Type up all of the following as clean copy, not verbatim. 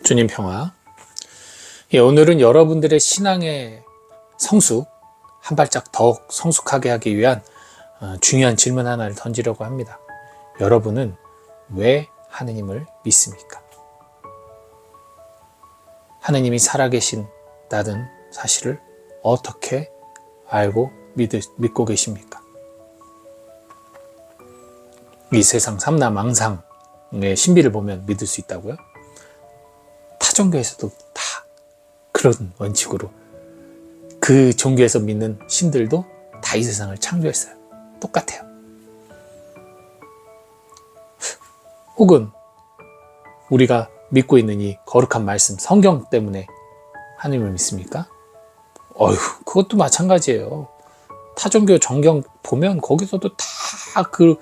주님 평화. 오늘은 여러분들의 신앙의 성숙, 한 발짝 더욱 성숙하게 하기 위한 중요한 질문 하나를 던지려고 합니다. 여러분은 왜 하느님을 믿습니까? 하느님이 살아계신다는 사실을 어떻게 알고 믿고 계십니까? 이 세상 삼라망상의 신비를 보면 믿을 수 있다고요? 타종교에서도 다 그런 원칙으로 그 종교에서 믿는 신들도 다 이 세상을 창조했어요. 똑같아요. 혹은 우리가 믿고 있는 이 거룩한 말씀, 성경 때문에 하나님을 믿습니까? 그것도 마찬가지예요. 타종교 정경 보면 거기서도 다 그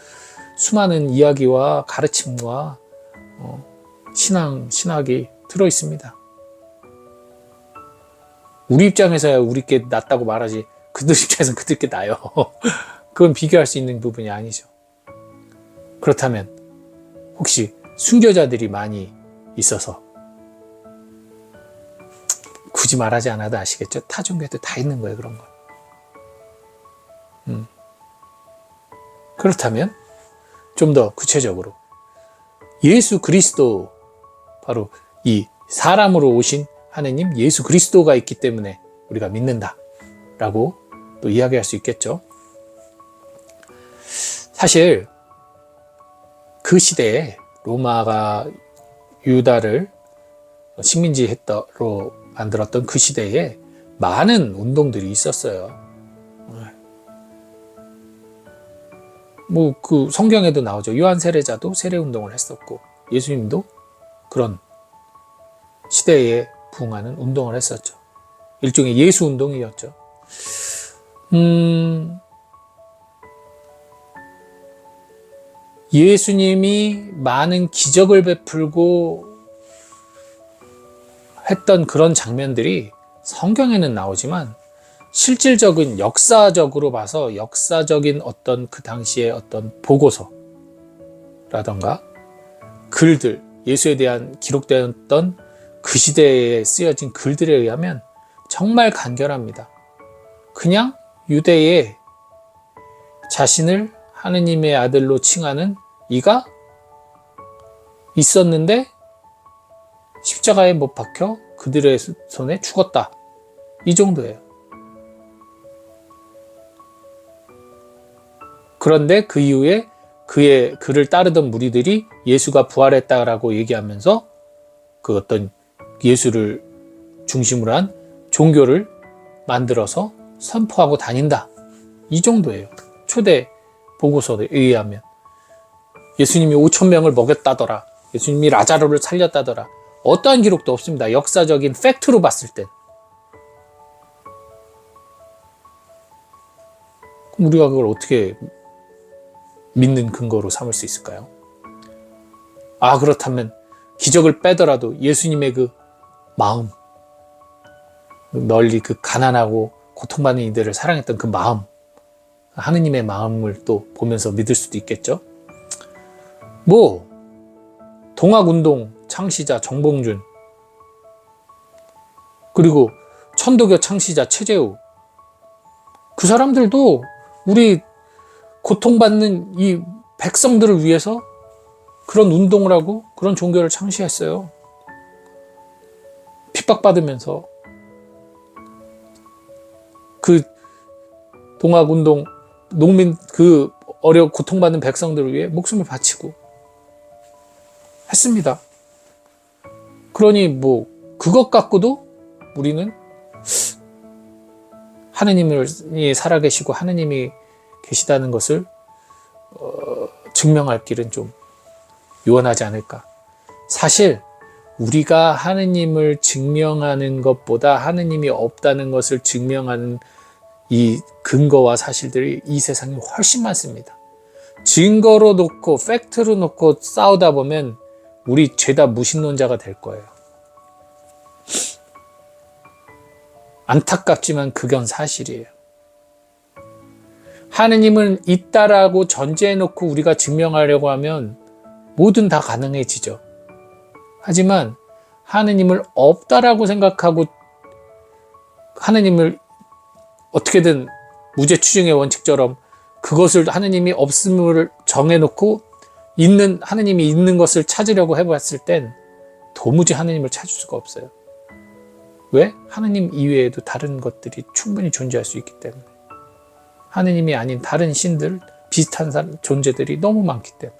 수많은 이야기와 가르침과 신학이 들어 있습니다. 우리 입장에서야 우리께 낫다고 말하지 그들 입장에서는 그들께 나요. 그건 비교할 수 있는 부분이 아니죠. 그렇다면 혹시 순교자들이 많이 있어서 굳이 말하지 않아도 아시겠죠? 타종교에도 다 있는 거예요, 그런 거. 그렇다면 좀 더 구체적으로 예수 그리스도, 바로 이 사람으로 오신 하느님 예수 그리스도가 있기 때문에 우리가 믿는다 라고 또 이야기할 수 있겠죠. 사실 그 시대에 로마가 유다를 식민지로 만들었던 그 시대에 많은 운동들이 있었어요. 그 성경에도 나오죠. 요한 세례자도 세례 운동을 했었고 예수님도 그런 시대에 부응하는 운동을 했었죠. 일종의 예수 운동이었죠. 예수님이 많은 기적을 베풀고 했던 그런 장면들이 성경에는 나오지만 실질적인 역사적으로 봐서 역사적인 어떤 그 당시의 어떤 보고서라던가 글들, 예수에 대한 기록되었던 그 시대에 쓰여진 글들에 의하면 정말 간결합니다. 그냥 유대에 자신을 하느님의 아들로 칭하는 이가 있었는데 십자가에 못 박혀 그들의 손에 죽었다. 이 정도예요. 그런데 그 이후에 그를 따르던 무리들이 예수가 부활했다라고 얘기하면서 그 어떤 예수를 중심으로 한 종교를 만들어서 선포하고 다닌다. 이 정도예요. 초대 보고서에 의하면. 예수님이 5,000명을 먹였다더라. 예수님이 라자로를 살렸다더라. 어떠한 기록도 없습니다. 역사적인 팩트로 봤을 땐. 그럼 우리가 그걸 어떻게 믿는 근거로 삼을 수 있을까요? 그렇다면 기적을 빼더라도 예수님의 그 마음, 널리 그 가난하고 고통받는 이들을 사랑했던 그 마음, 하느님의 마음을 또 보면서 믿을 수도 있겠죠. 동학운동 창시자 정봉준, 그리고 천도교 창시자 최재우, 그 사람들도 우리 고통받는 이 백성들을 위해서 그런 운동을 하고 그런 종교를 창시했어요. 핍박받으면서 그 동학운동, 농민, 그 고통받는 백성들을 위해 목숨을 바치고 했습니다. 그러니 그것 갖고도 우리는 하느님이 살아계시고 하느님이 계시다는 것을 증명할 길은 좀 요원하지 않을까. 사실 우리가 하느님을 증명하는 것보다 하느님이 없다는 것을 증명하는 이 근거와 사실들이 이 세상에 훨씬 많습니다. 증거로 놓고 팩트로 놓고 싸우다 보면 우리 죄다 무신론자가 될 거예요. 안타깝지만 그건 사실이에요. 하느님은 있다라고 전제해놓고 우리가 증명하려고 하면 뭐든 다 가능해지죠. 하지만 하느님을 없다라고 생각하고 하느님을 어떻게든 무죄추증의 원칙처럼 그것을 하느님이 없음을 정해놓고 하느님이 있는 것을 찾으려고 해봤을 땐 도무지 하느님을 찾을 수가 없어요. 왜? 하느님 이외에도 다른 것들이 충분히 존재할 수 있기 때문에. 하느님이 아닌 다른 신들, 비슷한 존재들이 너무 많기 때문에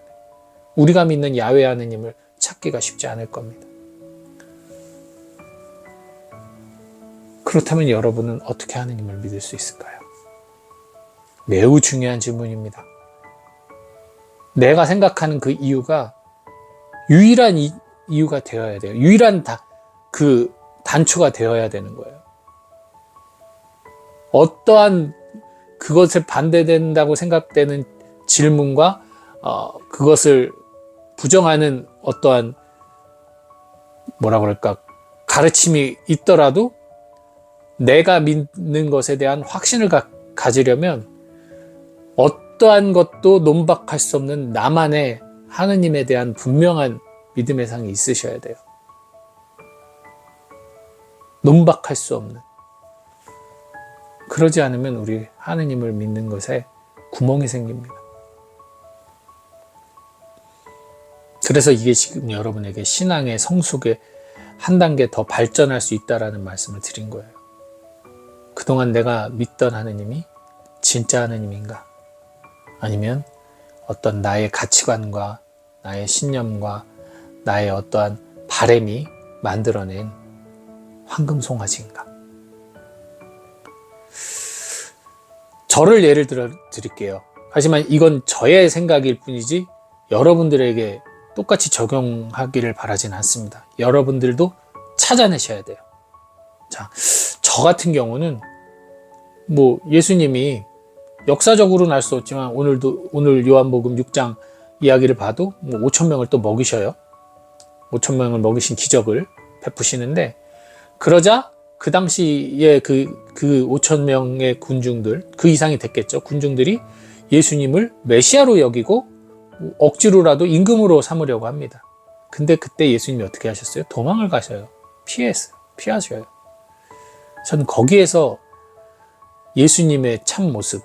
우리가 믿는 야훼 하느님을 찾기가 쉽지 않을 겁니다. 그렇다면 여러분은 어떻게 하느님을 믿을 수 있을까요? 매우 중요한 질문입니다. 내가 생각하는 그 이유가 유일한 이유가 되어야 돼요. 유일한 단초가 되어야 되는 거예요. 어떠한 그것에 반대된다고 생각되는 질문과 그것을 부정하는 어떠한 가르침이 있더라도 내가 믿는 것에 대한 확신을 가지려면 어떠한 것도 논박할 수 없는 나만의 하느님에 대한 분명한 믿음의 상이 있으셔야 돼요. 논박할 수 없는. 그러지 않으면 우리 하느님을 믿는 것에 구멍이 생깁니다. 그래서 이게 지금 여러분에게 신앙의 성숙에 한 단계 더 발전할 수 있다라는 말씀을 드린 거예요. 그동안 내가 믿던 하느님이 진짜 하느님인가? 아니면 어떤 나의 가치관과 나의 신념과 나의 어떠한 바램이 만들어낸 황금 송아지인가? 저를 예를 들어 드릴게요. 하지만 이건 저의 생각일 뿐이지 여러분들에게 똑같이 적용하기를 바라진 않습니다. 여러분들도 찾아내셔야 돼요. 자, 저 같은 경우는 예수님이 역사적으로는 알 수 없지만 오늘 요한복음 6장 이야기를 봐도 5,000명을 또 먹이셔요. 5,000명을 먹이신 기적을 베푸시는데 그러자 그 당시에 그 5,000명의 군중들, 그 이상이 됐겠죠. 군중들이 예수님을 메시아로 여기고 억지로라도 임금으로 삼으려고 합니다. 근데 그때 예수님이 어떻게 하셨어요? 도망을 가셔요. 피하셔요. 저는 거기에서 예수님의 참 모습,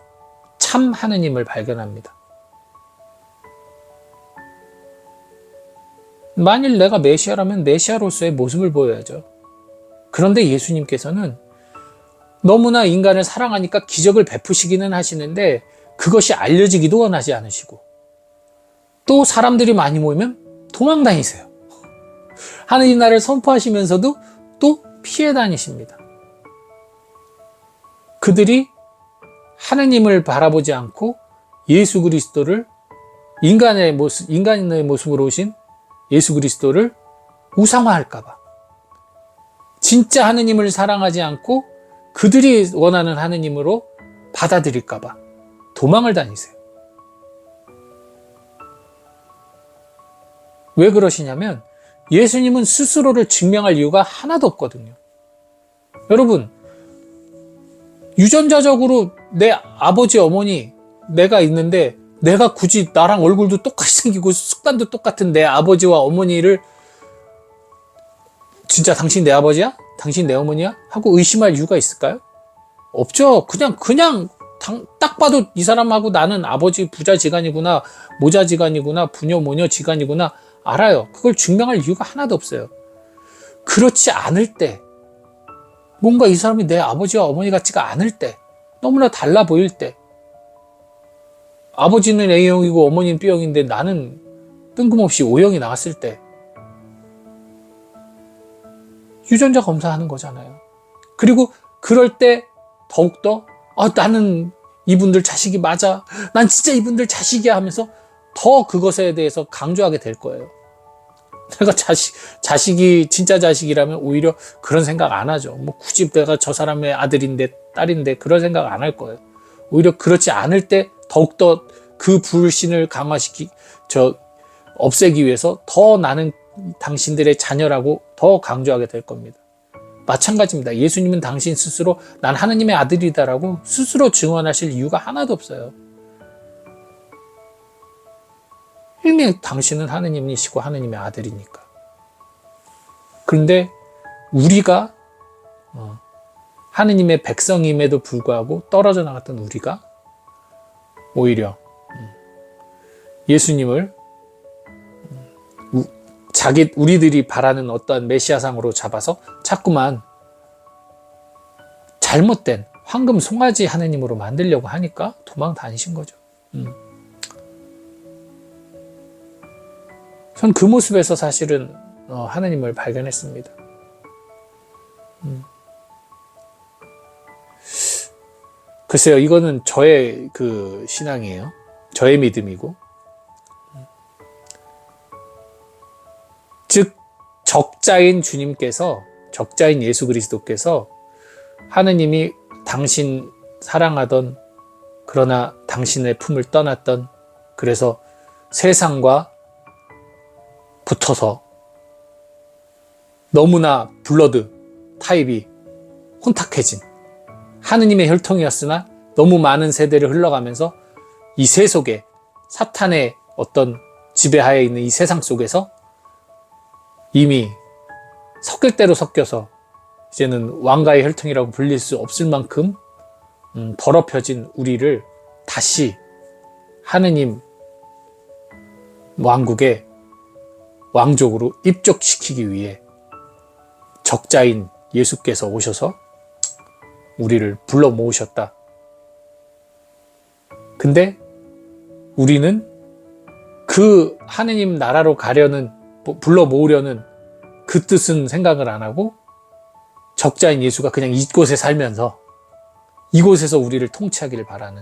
참 하느님을 발견합니다. 만일 내가 메시아라면 메시아로서의 모습을 보여야죠. 그런데 예수님께서는 너무나 인간을 사랑하니까 기적을 베푸시기는 하시는데 그것이 알려지기도 원하지 않으시고 또 사람들이 많이 모이면 도망 다니세요. 하느님 나라를 선포하시면서도 또 피해 다니십니다. 그들이 하느님을 바라보지 않고 예수 그리스도를 인간의 모습으로 오신 예수 그리스도를 우상화할까봐, 진짜 하느님을 사랑하지 않고 그들이 원하는 하느님으로 받아들일까봐 도망을 다니세요. 왜 그러시냐면 예수님은 스스로를 증명할 이유가 하나도 없거든요. 여러분, 유전자적으로 내 아버지, 어머니, 내가 있는데 내가 굳이 나랑 얼굴도 똑같이 생기고 습관도 똑같은 내 아버지와 어머니를 진짜 당신 내 아버지야? 당신 내 어머니야? 하고 의심할 이유가 있을까요? 없죠. 그냥 딱 봐도 이 사람하고 나는 아버지 부자지간이구나, 모자지간이구나, 부녀 모녀지간이구나 알아요. 그걸 증명할 이유가 하나도 없어요. 그렇지 않을 때, 뭔가 이 사람이 내 아버지와 어머니 같지가 않을 때, 너무나 달라 보일 때, 아버지는 A형이고 어머니는 B형인데 나는 뜬금없이 O형이 나왔을 때 유전자 검사하는 거잖아요. 그리고 그럴 때 더욱더 나는 이분들 자식이 맞아, 난 진짜 이분들 자식이야 하면서 더 그것에 대해서 강조하게 될 거예요. 내가 자식이 진짜 자식이라면 오히려 그런 생각 안 하죠. 굳이 내가 저 사람의 아들인데 딸인데 그런 생각 안 할 거예요. 오히려 그렇지 않을 때 더욱더 그 불신을 없애기 위해서 더 나는 당신들의 자녀라고 더 강조하게 될 겁니다. 마찬가지입니다. 예수님은 당신 스스로 난 하느님의 아들이다라고 스스로 증언하실 이유가 하나도 없어요. 이미 당신은 하느님이시고 하느님의 아들이니까. 그런데 우리가 하느님의 백성임에도 불구하고 떨어져 나갔던 우리가 오히려 예수님을 우리들이 바라는 어떠한 메시아상으로 잡아서 자꾸만 잘못된 황금 송아지 하느님으로 만들려고 하니까 도망 다니신 거죠. 전 그 모습에서 사실은 하느님을 발견했습니다. 글쎄요, 이거는 저의 그 신앙이에요. 저의 믿음이고. 즉, 적자인 주님께서, 적자인 예수 그리스도께서 하느님이 당신 사랑하던, 그러나 당신의 품을 떠났던, 그래서 세상과 붙어서 너무나 블러드 타입이 혼탁해진 하느님의 혈통이었으나 너무 많은 세대를 흘러가면서 이 세속에 사탄의 어떤 지배하에 있는 이 세상 속에서 이미 섞일 대로 섞여서 이제는 왕가의 혈통이라고 불릴 수 없을 만큼 더럽혀진 우리를 다시 하느님 왕국의 왕족으로 입족시키기 위해 적자인 예수께서 오셔서 우리를 불러 모으셨다. 근데 우리는 그 하느님 나라로 가려는, 불러 모으려는 그 뜻은 생각을 안 하고 적자인 예수가 그냥 이곳에 살면서 이곳에서 우리를 통치하기를 바라는,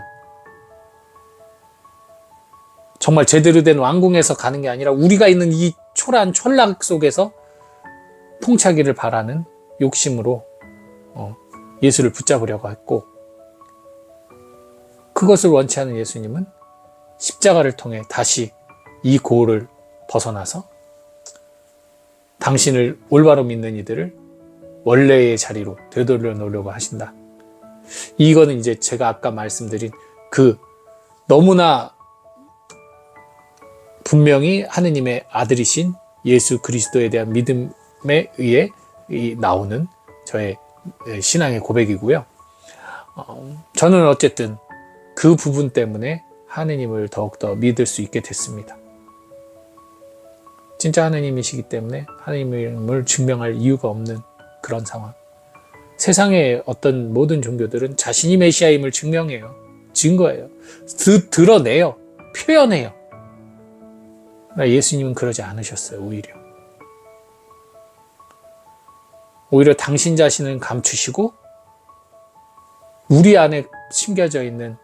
정말 제대로 된 왕궁에서 가는 게 아니라 우리가 있는 이 초라한 촌락 속에서 통치하기를 바라는 욕심으로 예수를 붙잡으려고 했고, 그것을 원치 않은 예수님은 십자가를 통해 다시 이 고를 벗어나서 당신을 올바로 믿는 이들을 원래의 자리로 되돌려 놓으려고 하신다. 이거는 이제 제가 아까 말씀드린 그 너무나 분명히 하느님의 아들이신 예수 그리스도에 대한 믿음에 의해 나오는 저의 신앙의 고백이고요. 저는 어쨌든 그 부분 때문에 하느님을 더욱더 믿을 수 있게 됐습니다. 진짜 하느님이시기 때문에 하느님을 증명할 이유가 없는 그런 상황. 세상의 어떤 모든 종교들은 자신이 메시아임을 증명해요. 증거해요. 드러내요. 표현해요. 예수님은 그러지 않으셨어요. 오히려 당신 자신은 감추시고 우리 안에 심겨져 있는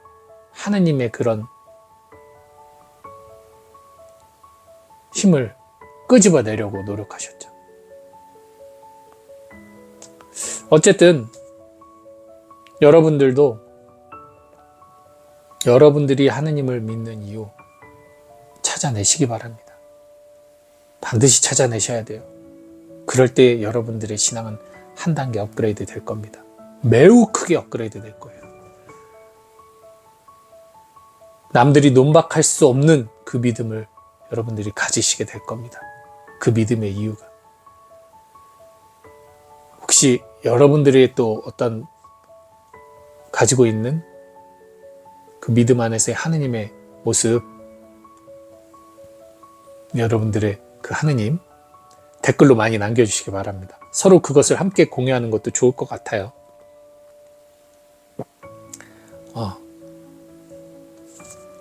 하느님의 그런 힘을 끄집어내려고 노력하셨죠. 어쨌든 여러분들도 여러분들이 하느님을 믿는 이유 찾아내시기 바랍니다. 반드시 찾아내셔야 돼요. 그럴 때 여러분들의 신앙은 한 단계 업그레이드 될 겁니다. 매우 크게 업그레이드 될 거예요. 남들이 논박할 수 없는 그 믿음을 여러분들이 가지시게 될 겁니다. 그 믿음의 이유가. 혹시 여러분들이 또 어떤 가지고 있는 그 믿음 안에서의 하느님의 모습, 여러분들의 그 하느님 댓글로 많이 남겨주시기 바랍니다. 서로 그것을 함께 공유하는 것도 좋을 것 같아요.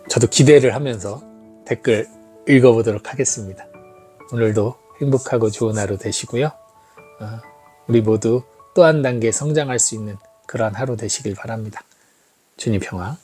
저도 기대를 하면서 댓글 읽어보도록 하겠습니다. 오늘도 행복하고 좋은 하루 되시고요. 우리 모두 또 한 단계 성장할 수 있는 그러한 하루 되시길 바랍니다. 주님 평화.